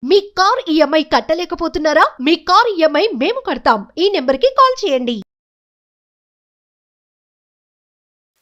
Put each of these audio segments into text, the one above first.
మీ car EMI కట్టలేకపోతున్నారా? మీ car EMI మేము కడతాం. ఈ నెంబర్కి కాల్ చేయండి.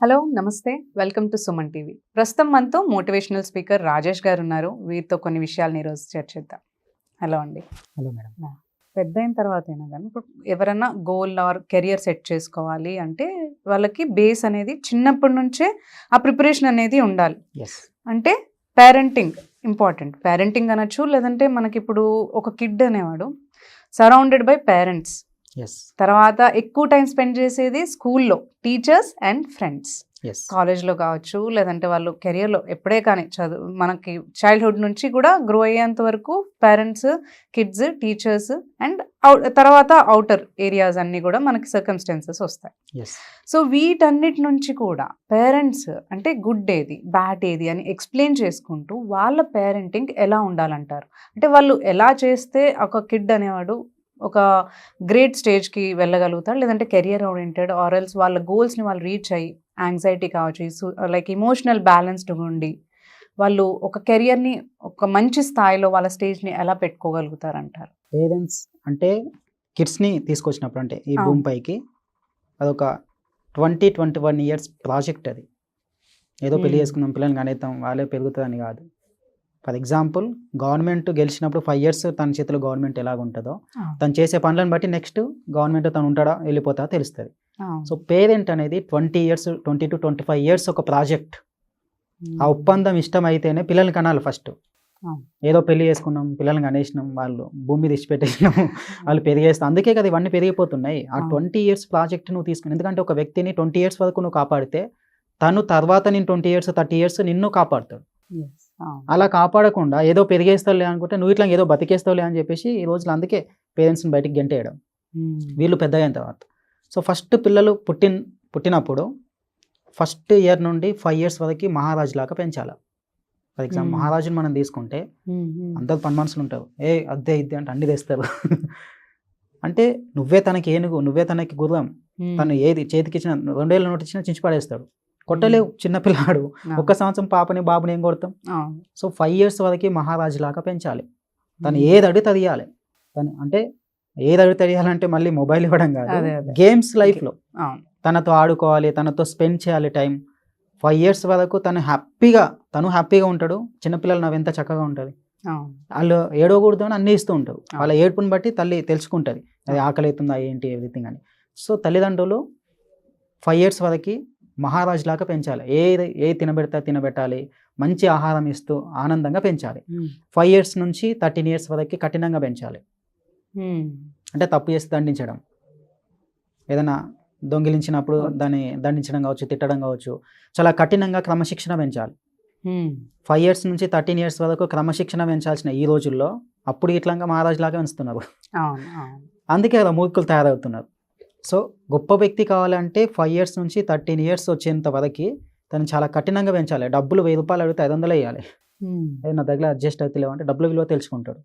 హలో నమస్తే, వెల్కమ్ టు సుమన్ టీవీ. ప్రస్తుతం మనతో మోటివేషనల్ స్పీకర్ రాజేష్ గారు ఉన్నారు. వీరితో కొన్ని విషయాలను ఈరోజు చర్చిద్దాం. హలో అండి. Hello madam. పెద్ద అయిన తర్వాత అయినా కానీ ఇప్పుడు ఎవరైనా గోల్ ఆర్ కెరియర్ సెట్ చేసుకోవాలి అంటే వాళ్ళకి బేస్ అనేది చిన్నప్పటి నుంచే ఆ ప్రిపరేషన్ అనేది ఉండాలి. ఎస్. అంటే పేరెంటింగ్ ఇంపార్టెంట్. పేరెంటింగ్ అనొచ్చు, లేదంటే మనకి ఇప్పుడు ఒక కిడ్ అనేవాడు సరౌండెడ్ బై పేరెంట్స్, ఎస్. తర్వాత ఎక్కువ టైం స్పెండ్ చేసేది స్కూల్లో టీచర్స్ అండ్ ఫ్రెండ్స్. ఎస్. కాలేజ్లో కావచ్చు, లేదంటే వాళ్ళు కెరియర్లో ఎప్పుడే కానీ చదువు మనకి చైల్డ్హుడ్ నుంచి కూడా గ్రో అయ్యేంత వరకు పేరెంట్స్, కిడ్స్, టీచర్స్ అండ్ తర్వాత అవుటర్ ఏరియాస్ అన్నీ కూడా మనకి సర్కమ్స్టెన్సెస్ వస్తాయి. ఎస్. సో వీటన్నిటి నుంచి కూడా పేరెంట్స్ అంటే గుడ్ ఏది బ్యాడ్ ఏది అని ఎక్స్ప్లెయిన్ చేసుకుంటూ వాళ్ళ పేరెంటింగ్ ఎలా ఉండాలంటారు? అంటే వాళ్ళు ఎలా చేస్తే ఒక కిడ్ అనేవాడు ఒక గ్రేట్ స్టేజ్కి వెళ్ళగలుగుతాడు, లేదంటే కెరియర్ ఓరియంటెడ్ ఆర్ ఎల్స్ వాళ్ళ గోల్స్ని వాళ్ళు రీచ్ అయ్యి యాంగ్జైటీ కావచ్చు, లైక్ ఇమోషనల్ బ్యాలెన్స్డ్ ఉండి వాళ్ళు ఒక కెరియర్ని ఒక మంచి స్థాయిలో వాళ్ళ స్టేజ్ని ఎలా పెట్టుకోగలుగుతారంటారు? పేరెంట్స్ అంటే కిడ్స్ని తీసుకొచ్చినప్పుడు అంటే ఈ అవును. భూమి పైకి అదొక 21 ఇయర్స్ ప్రాజెక్ట్. అది ఏదో పెళ్లి చేసుకుందాం పిల్లల్ని కనేద్దాం వాళ్ళే పెరుగుతుందని కాదు. ఫర్ ఎగ్జాంపుల్ గవర్నమెంట్ గెలిచినప్పుడు 5 ఇయర్స్ తన చేతిలో గవర్నమెంట్ ఎలాగ ఉంటుందో తను చేసే పనులను బట్టి నెక్స్ట్ గవర్నమెంట్ తను ఉంటాడా వెళ్ళిపోతా తెలుస్తుంది. సో పేరెంట్ అనేది 20 to 25 ఇయర్స్ ఒక ప్రాజెక్ట్. ఆ ఒప్పందం ఇష్టం అయితేనే పిల్లల్ని కనాలి ఫస్ట్. ఏదో పెళ్లి చేసుకున్నాం పిల్లల్ని కనేసినాం వాళ్ళు భూమి మీద ఇచ్చిపెట్టేసినాం వాళ్ళు పెరిగేస్తాం, అందుకే కదా ఇవన్నీ పెరిగిపోతున్నాయి. ఆ 20 ఇయర్స్ ప్రాజెక్ట్ నువ్వు తీసుకుని, ఎందుకంటే ఒక వ్యక్తిని 20 ఇయర్స్ వరకు నువ్వు కాపాడితే తను తర్వాత నేను 20 ఇయర్స్ 30 ఇయర్స్ నిన్ను కాపాడుతాడు. అలా కాపాడకుండా ఏదో పెరిగేస్తావులే అనుకుంటే నువ్వు ఇట్లా ఏదో బతికేస్తావులే అని చెప్పేసి ఈ రోజులు అందుకే పేరెంట్స్ని బయటికి గెంటేయడం వీళ్ళు పెద్ద అయిన తర్వాత. సో ఫస్ట్ పిల్లలు పుట్టినప్పుడు ఫస్ట్ ఇయర్ నుండి 5 ఇయర్స్ వరకు మహారాజు లాగా పెంచాలి. ఫర్ ఎగ్జాంపుల్ మహారాజుని మనం తీసుకుంటే అందరు పని మనుషులు ఉంటారు, అద్దే ఇద్దే అంటే అన్ని తెస్తారు. అంటే నువ్వే తనకి ఏనుగు, నువ్వే తనకి గుర్రం, తను ఏది చేతికి ఇచ్చిన 2 ఏళ్ళ నోటి ఇచ్చినా చించి పడేస్తాడు. కొట్టలేవు చిన్నపిల్లాడు. 1 సంవత్సరం పాపని బాబుని ఏం కొడతాం? సో 5 ఇయర్స్ వరకు మహారాజు లాగా పెంచాలి. తను ఏది అడిగితే అడియాలి. తను అంటే ఏది అడిగితే అడియాలంటే మళ్ళీ మొబైల్ ఇవ్వడం కాదు, గేమ్స్ లైఫ్లో తనతో ఆడుకోవాలి, తనతో స్పెండ్ చేయాలి టైం. 5 ఇయర్స్ వరకు తను హ్యాపీగా ఉంటాడు. చిన్నపిల్లలు నవ్వు ఎంత చక్కగా ఉంటుంది. వాళ్ళు ఏడవకూడదు అని అన్నీ ఇస్తూ ఉంటారు. వాళ్ళ ఏడుపుని బట్టి తల్లి తెలుసుకుంటుంది అది ఆకలి అవుతుందా ఏంటి ఎవ్రీథింగ్ అని. సో తల్లిదండ్రులు 5 ఇయర్స్ వరకు మహారాజు లాగా పెంచాలి. ఏ తినబెట్టాలి, మంచి ఆహారం ఇస్తూ ఆనందంగా పెంచాలి. 5 ఇయర్స్ నుంచి 13 ఇయర్స్ వరకు కఠినంగా పెంచాలి. అంటే తప్పు చేసి దండించడం, ఏదైనా దొంగిలించినప్పుడు దాన్ని దండించడం కావచ్చు, తిట్టడం కావచ్చు, చాలా కఠినంగా క్రమశిక్షణ పెంచాలి. 5 ఇయర్స్ నుంచి 13 ఇయర్స్ వరకు క్రమశిక్షణ పెంచాల్సిన ఈ రోజుల్లో అప్పుడు ఇట్లా మహారాజు లాగా పెంచుతున్నారు. అందుకే అలా మూర్ఖులు తయారవుతున్నారు. సో గొప్ప వ్యక్తి కావాలంటే 5 ఇయర్స్ నుంచి 13 ఇయర్స్ వచ్చేంత వరకు తను చాలా కఠినంగా పెంచాలి. డబ్బులు 1000 రూపాయలు అడిగితే 500 వేయాలి. నా దగ్గర అడ్జస్ట్ అవుతలేవు అంటే డబ్బుల విలువ తెలుసుకుంటాడు.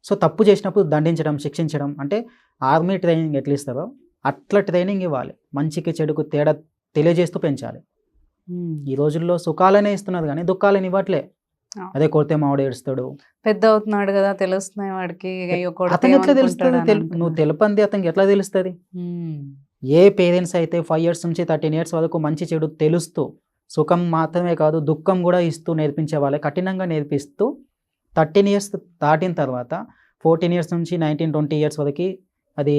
సో తప్పు చేసినప్పుడు దండించడం, శిక్షించడం, అంటే ఆర్మీ ట్రైనింగ్ ఎట్లా ఇస్తారో అట్లా ట్రైనింగ్ ఇవ్వాలి. మంచికి చెడుకు తేడా తెలియజేస్తూ పెంచాలి. ఈ రోజుల్లో సుఖాలనే ఇస్తున్నారు కానీ దుఃఖాలని ఇవ్వట్లే. అదే కొడితే మావాడు ఏడుస్తాడు, పెద్ద అవుతున్నాడు కదా తెలుస్తున్నాయి వాడికి, అతను ఎట్లా తెలుస్తుంది? నువ్వు తెలుపంది అతనికి ఎట్లా తెలుస్తుంది? ఏ పేరెంట్స్ అయితే 5 ఇయర్స్ నుంచి 13 ఇయర్స్ వరకు మంచి చెడు తెలుస్తూ సుఖం మాత్రమే కాదు దుఃఖం కూడా ఇస్తూ నేర్పించే వాళ్ళే కఠినంగా నేర్పిస్తూ 13 ఇయర్స్ దాటిన తర్వాత 14 ఇయర్స్ నుంచి 19-20 ఇయర్స్ వరకు అది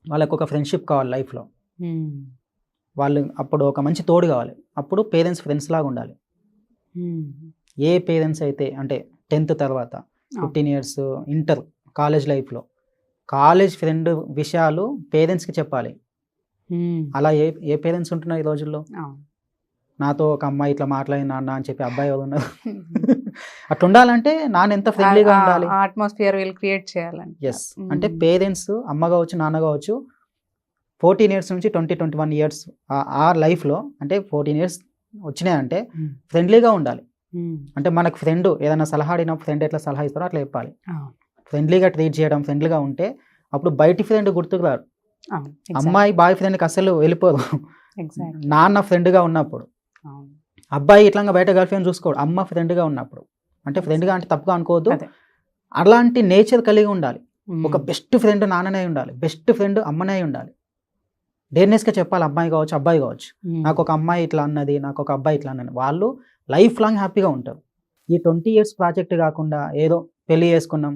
వాళ్ళకు ఒక ఫ్రెండ్షిప్ కావాలి లైఫ్లో. వాళ్ళు అప్పుడు ఒక మంచి తోడు కావాలి. అప్పుడు పేరెంట్స్ ఫ్రెండ్స్ లాగా ఉండాలి. ఏ పేరెంట్స్ అయితే అంటే 10th తర్వాత 15 ఇయర్స్ ఇంటర్ కాలేజ్ లైఫ్లో కాలేజ్ ఫ్రెండ్ విషయాలు పేరెంట్స్కి చెప్పాలి. అలా ఏ పేరెంట్స్ ఉంటున్నారు ఈ రోజుల్లో? నాతో ఒక అమ్మాయి ఇట్లా మాట్లాడి నాన్న అని చెప్పి అబ్బాయి ఎవరు ఉన్నారు? అట్లా ఉండాలంటే నాన్న ఎంత ఫ్రెండ్లీగా ఉండాలి, అట్మాస్ఫియర్ వీళ్ళు క్రియేట్ చేయాలని. ఎస్. అంటే పేరెంట్స్ అమ్మ కావచ్చు నాన్న కావచ్చు 14 ఇయర్స్ నుంచి 20-21 ఇయర్స్ ఆ లైఫ్లో అంటే 14 ఇయర్స్ వచ్చినాయంటే ఫ్రెండ్లీగా ఉండాలి. అంటే మనకు ఫ్రెండ్ ఏదైనా సలహా అడిగినప్పుడు ఫ్రెండ్ ఎట్లా సలహా ఇస్తారో అట్లా చెప్పాలి. ఫ్రెండ్లీగా ట్రీట్ చేయడం, ఫ్రెండ్లీగా ఉంటే అప్పుడు బయటి ఫ్రెండ్ గుర్తుకు రాడు. అమ్మాయి బాయ్ ఫ్రెండ్కి అసలు వెళ్ళిపోదు నాన్న ఫ్రెండ్గా ఉన్నప్పుడు. అబ్బాయి ఇట్లా బయట గర్ల్ ఫ్రెండ్ చూసుకోడు అమ్మ ఫ్రెండ్గా ఉన్నప్పుడు. అంటే ఫ్రెండ్గా అంటే తప్పుగా అనుకోవద్దు, అలాంటి నేచర్ కలిగి ఉండాలి. ఒక బెస్ట్ ఫ్రెండ్ నాన్ననే ఉండాలి, బెస్ట్ ఫ్రెండ్ అమ్మనే ఉండాలి. డేర్నెస్గా చెప్పాలి, అమ్మాయి కావచ్చు అబ్బాయి కావచ్చు, నాకు ఒక అమ్మాయి ఇట్లా అన్నది, నాకు ఒక అబ్బాయి ఇట్లా అన్నది, వాళ్ళు లైఫ్ లాంగ్ హ్యాపీగా ఉంటారు. ఈ 20 years ప్రాజెక్ట్ కాకుండా ఏదో పెళ్లి చేసుకున్నాం,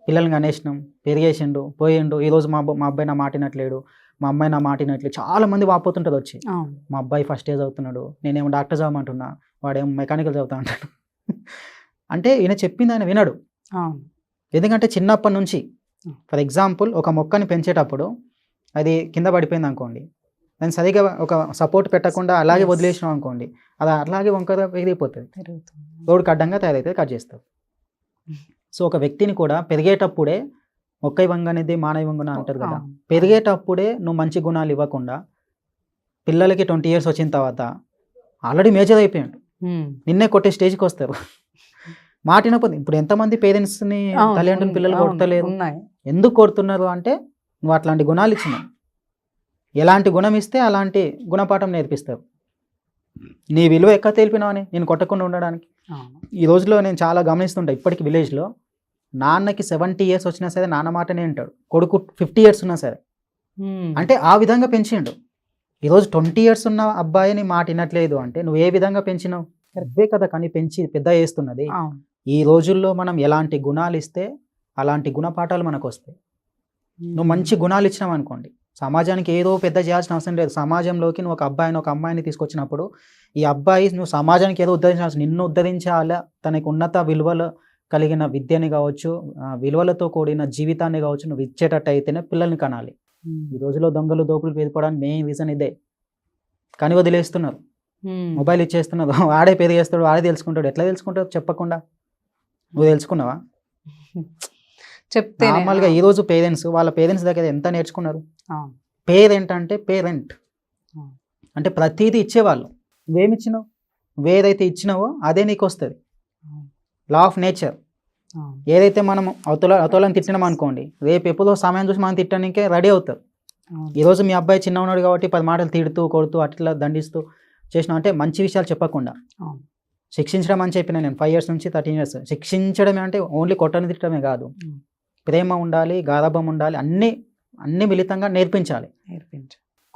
పిల్లల్ని కనేసినాం, పెరిగేసిండు, పోయిండు, ఈరోజు మా అబ్బాయి నా మాటినట్లేడు, మా అమ్మాయి నా మాటినట్లేదు, చాలా మంది వాపోతుంటుంది వచ్చి. మా అబ్బాయి ఫస్ట్ ఇయర్ చదువుతున్నాడు, నేనేమో డాక్టర్ చదవమంటున్నా, వాడేమో మెకానికల్ చదువుతా అంటాడు. అంటే ఈయన చెప్పింది ఆయన వినడు. ఎందుకంటే చిన్నప్పటి నుంచి, ఫర్ ఎగ్జాంపుల్ ఒక మొక్కని పెంచేటప్పుడు అది కింద పడిపోయింది అనుకోండి, దాన్ని సరిగా ఒక సపోర్ట్ పెట్టకుండా అలాగే వదిలేసినాం అనుకోండి, అది అలాగే వంకర పెరిగిపోతుంది, రోడ్డుకి అడ్డంగా తయారైతే కట్ చేస్తారు. సో ఒక వ్యక్తిని కూడా పెరిగేటప్పుడే మొక్కై వంగనేది మానవ వంగున అంటారు కదా, పెరిగేటప్పుడే నువ్వు మంచి గుణాలు ఇవ్వకుండా పిల్లలకి 20 years వచ్చిన తర్వాత ఆల్రెడీ మేజర్ అయిపోయాడు, నిన్నే కొట్టే స్టేజ్కి వస్తారు. మాటినపోతే ఇప్పుడు ఎంతమంది పేరెంట్స్ని తల్లిదండ్రులు పిల్లలు కొడతలేరు, ఎందుకు కొడుతున్నారు అంటే నువ్వు అట్లాంటి గుణాలు ఇచ్చినావు. ఎలాంటి గుణం ఇస్తే అలాంటి గుణపాఠం నేర్పిస్తారు. నీ విలువ ఎక్కడ తెలిపినావని నేను కొట్టకుండా ఉండడానికి. ఈ రోజులో నేను చాలా గమనిస్తుంటా, ఇప్పటికి విలేజ్లో నాన్నకి 70 years వచ్చినా సరే నాన్న మాటనే వింటాడు, కొడుకు 50 years ఉన్నా సరే. అంటే ఆ విధంగా పెంచిండు. ఈరోజు 20 years ఉన్న అబ్బాయిని మాట వినట్లేదు అంటే నువ్వు ఏ విధంగా పెంచినావు? అవే కదా కానీ పెంచి పెద్ద చేస్తున్నది. ఈ రోజుల్లో మనం ఎలాంటి గుణాలు ఇస్తే అలాంటి గుణపాఠాలు మనకు వస్తాయి. నువ్వు మంచి గుణాలు ఇచ్చినావు అనుకోండి, సమాజానికి ఏదో పెద్ద చేయాల్సిన అవసరం లేదు. సమాజంలోకి నువ్వు ఒక అబ్బాయిని ఒక అమ్మాయిని తీసుకొచ్చినప్పుడు ఈ అబ్బాయి నువ్వు సమాజానికి ఏదో ఉద్ధరించాల్సిన, నిన్ను ఉద్ధరించాలా, తనకు ఉన్నత విలువలు కలిగిన విద్యని కావచ్చు, విలువలతో కూడిన జీవితాన్ని కావచ్చు నువ్వు ఇచ్చేటట్టు అయితేనే పిల్లల్ని కనాలి. ఈ రోజులో దొంగలు దోపులు పెరిగిపోవడానికి మెయిన్ రీజన్ ఇదే. కానీ వదిలేస్తున్నారు, మొబైల్ ఇచ్చేస్తున్నారు, వాడే పెరిగేస్తాడు, వాడే తెలుసుకుంటాడు. ఎట్లా తెలుసుకుంటాడు చెప్పకుండా? నువ్వు తెలుసుకున్నావా? చెప్తే నార్మల్గా ఈరోజు పేరెంట్స్ వాళ్ళ పేరెంట్స్ దగ్గర ఎంత నేర్చుకున్నారు? పేరెంట్ అంటే పేరెంట్ అంటే ప్రతిదీ ఇచ్చేవాళ్ళు. నువ్వేమి ఇచ్చినావు? నువ్వేదైతే ఇచ్చినావో అదే నీకు వస్తుంది. Law of nature. ఏదైతే మనం అవతలని తిట్టినాం అనుకోండి, రేపు ఎప్పుడో సమయం చూసి మనం తిట్టడానికే రెడీ అవుతారు. ఈరోజు మీ అబ్బాయి చిన్న ఉన్నాడు కాబట్టి 10 మాటలు తిడుతూ కొడుతూ అట్లా దండిస్తూ చేసినాం అంటే మంచి విషయాలు చెప్పకుండా శిక్షించడం అని చెప్పిన నేను 5 years నుంచి 13 years. శిక్షించడమే అంటే ఓన్లీ కొట్టని తిట్టడమే కాదు, ప్రేమ ఉండాలి, గారాబం ఉండాలి, అన్ని మిళితంగా నేర్పించాలి.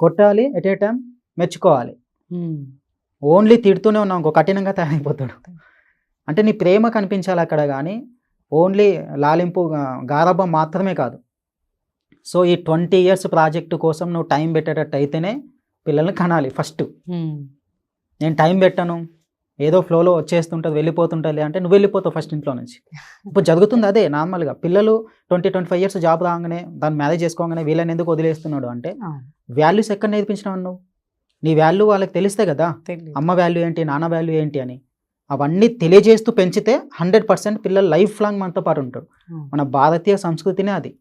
కొట్టాలి, ఎట్ ఏ టైం మెచ్చుకోవాలి. ఓన్లీ తిడుతూనే ఉన్నాం ఇంకో కఠినంగా తయారైపోతాడు. అంటే నీ ప్రేమ కనిపించాలి అక్కడ, కానీ ఓన్లీ లాలింపు గారాబం మాత్రమే కాదు. సో ఈ 20 years ప్రాజెక్టు కోసం నువ్వు టైం పెట్టేటట్టు అయితేనే పిల్లల్ని కనాలి. ఫస్ట్ నేను టైం పెట్టను, ఏదో ఫ్లోలో వచ్చేస్తుంటుంది వెళ్ళిపోతుంటుంది అంటే నువ్వు వెళ్ళిపోతావు ఫస్ట్ ఇంట్లో నుంచి. ఇప్పుడు జరుగుతుంది అదే నార్మల్గా. పిల్లలు 20-25 years జాబ్ రాగానే దాన్ని మ్యారేజ్ చేసుకోగానే వీళ్ళని ఎందుకు వదిలేస్తున్నాడు అంటే వాల్యూస్ ఎక్కడ నేర్పించినావు నువ్వు? నీ వాల్యూ వాళ్ళకి తెలిస్తే కదా, అమ్మ వాల్యూ ఏంటి, నాన్న వాల్యూ ఏంటి అని. అవన్నీ తెలియజేస్తూ పెంచితే 100% పిల్లలు లైఫ్ లాంగ్ మనతో పాటు ఉంటారు. మన భారతీయ సంస్కృతినే అది.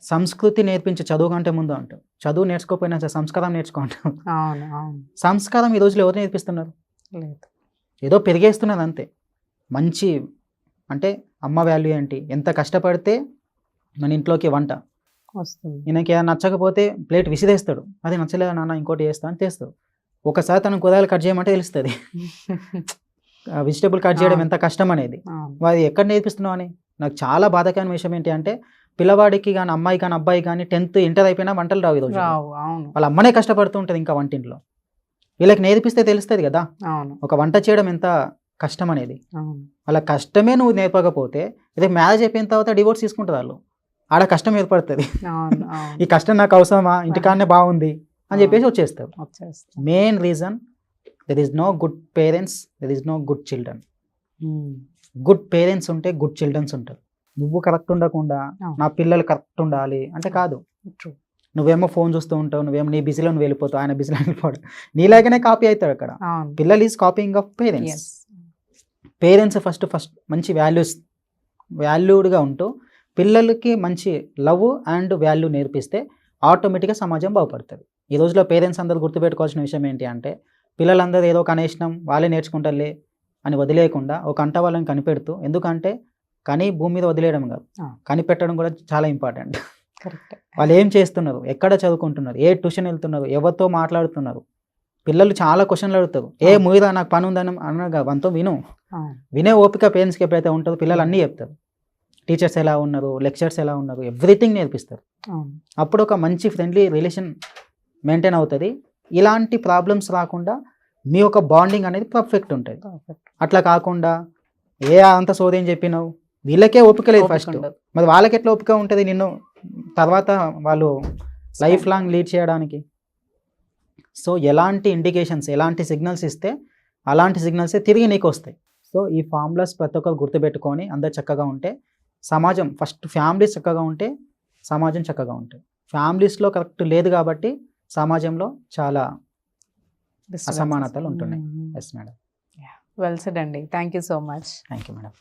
సంస్కృతి నేర్పించే చదువు కంటే ముందు అంటారు. చదువు నేర్చుకోకపోయినా సంస్కారం నేర్చుకుంటాం. సంస్కారం ఈ రోజులో ఎవరు నేర్పిస్తున్నారు? ఏదో పెరిగేస్తున్నది అంతే. మంచి అంటే అమ్మ వాల్యూ ఏంటి, ఎంత కష్టపడితే మన ఇంట్లోకి వంట వస్తుంది. ఈయనకి నచ్చకపోతే ప్లేట్ విసిరేస్తాడు, అది నచ్చలేదు నాన్న ఇంకోటి చేస్తా అని చేస్తాడు. ఒకసారి తను కూరగాయలు కట్ చేయమంటే తెలుస్తుంది వెజిటేబుల్ కట్ చేయడం ఎంత కష్టం అనేది. అది ఎక్కడ నేర్పిస్తున్నావు అని. నాకు చాలా బాధాకరమైన విషయం ఏంటి అంటే పిల్లవాడికి కానీ అమ్మాయి కానీ అబ్బాయి కానీ 10th ఇంటర్ అయిపోయినా వంటలు రావు. ఈరోజు వాళ్ళ అమ్మనే కష్టపడుతూ ఉంటుంది ఇంకా వంటింట్లో. వీళ్ళకి నేర్పిస్తే తెలుస్తుంది కదా ఒక వంట చేయడం ఎంత కష్టం అనేది. వాళ్ళ కష్టమే నువ్వు నేర్పకపోతే రేపు మ్యారేజ్ అయిపోయిన తర్వాత డివోర్స్ తీసుకుంటారు వాళ్ళు. ఆడ కష్టం ఏర్పడుతుంది. ఈ కష్టం నాకు అవసరమా, ఇంటికాడనే బాగుంది అని చెప్పేసి వచ్చేస్తారు. Main reason there is no good parents, there is no good children. Good parents ఉంటే గుడ్ చిల్డ్రన్స్ ఉంటారు. నువ్వు కరెక్ట్ ఉండకుండా నా పిల్లలు కరెక్ట్ ఉండాలి అంటే కాదు. నువ్వేమో ఫోన్ చూస్తూ ఉంటావు, నువ్వేమో నీ బిజీలో నువ్వు వెళ్ళిపోతావు, ఆయన బిజీలో వెళ్ళిపోవడం, నీలాగానే కాపీ అవుతాడు అక్కడ. పిల్లలు is copying of parents. Parents first మంచి వాల్యూడ్గా ఉంటూ పిల్లలకి మంచి లవ్ అండ్ వాల్యూ నేర్పిస్తే ఆటోమేటిక్గా సమాజం బాగుపడుతుంది. ఈ రోజులో పేరెంట్స్ అందరూ గుర్తుపెట్టుకోవాల్సిన విషయం ఏంటి అంటే పిల్లలందరూ ఏదో కనేసినాం వాళ్ళే నేర్చుకుంటారులే అని వదిలేయకుండా ఒక అంట వాళ్ళని కనిపెడుతూ, ఎందుకంటే కానీ భూమి మీద వదిలేయడం కాదు, కనిపెట్టడం కూడా చాలా ఇంపార్టెంట్. వాళ్ళు ఏం చేస్తున్నారు, ఎక్కడ చదువుకుంటున్నారు, ఏ ట్యూషన్ వెళ్తున్నారు, ఎవరితో మాట్లాడుతున్నారు. పిల్లలు చాలా క్వశ్చన్లు అడుగుతారు. ఏ మూవీరా నాకు పని ఉందని అన్నగా వంతో వినే ఓపిక పేరెంట్స్కి ఎప్పుడైతే ఉంటుందో పిల్లలు అన్నీ చెప్తారు. టీచర్స్ ఎలా ఉన్నారు, లెక్చర్స్ ఎలా ఉన్నారు, ఎవ్రీథింగ్ నేర్పిస్తారు. అవును. అప్పుడు ఒక మంచి ఫ్రెండ్లీ రిలేషన్ మెయింటైన్ అవుతుంది. ఇలాంటి ప్రాబ్లమ్స్ రాకుండా మీ యొక్క బాండింగ్ అనేది పర్ఫెక్ట్ ఉంటుంది. Perfect. అట్లా కాకుండా అంత సోదేం చెప్పినావు, వీళ్ళకే ఓపిక లేదు ఓపిక ఫస్ట్, ఉండదు. మరి వాళ్ళకి ఎట్లా ఓపిక ఉంటుంది నిన్ను తర్వాత వాళ్ళు లైఫ్ లాంగ్ లీడ్ చేయడానికి? సో ఎలాంటి ఇండికేషన్స్, ఎలాంటి సిగ్నల్స్ ఇస్తే అలాంటి సిగ్నల్సే తిరిగి నీకు వస్తాయి. సో ఈ ఫార్ములాస్ ప్రతి ఒక్కరు గుర్తుపెట్టుకొని అందరు చక్కగా ఉంటే సమాజం, ఫస్ట్ ఫ్యామిలీస్ చక్కగా ఉంటే సమాజం చక్కగా ఉంటుంది. ఫ్యామిలీస్లో కరెక్ట్ లేదు కాబట్టి సమాజంలో చాలా Disturbance. అసమానతలు ఉంటున్నాయి. Mm. Yes madam, Well said అండి. Thank you so much. Thank you madam.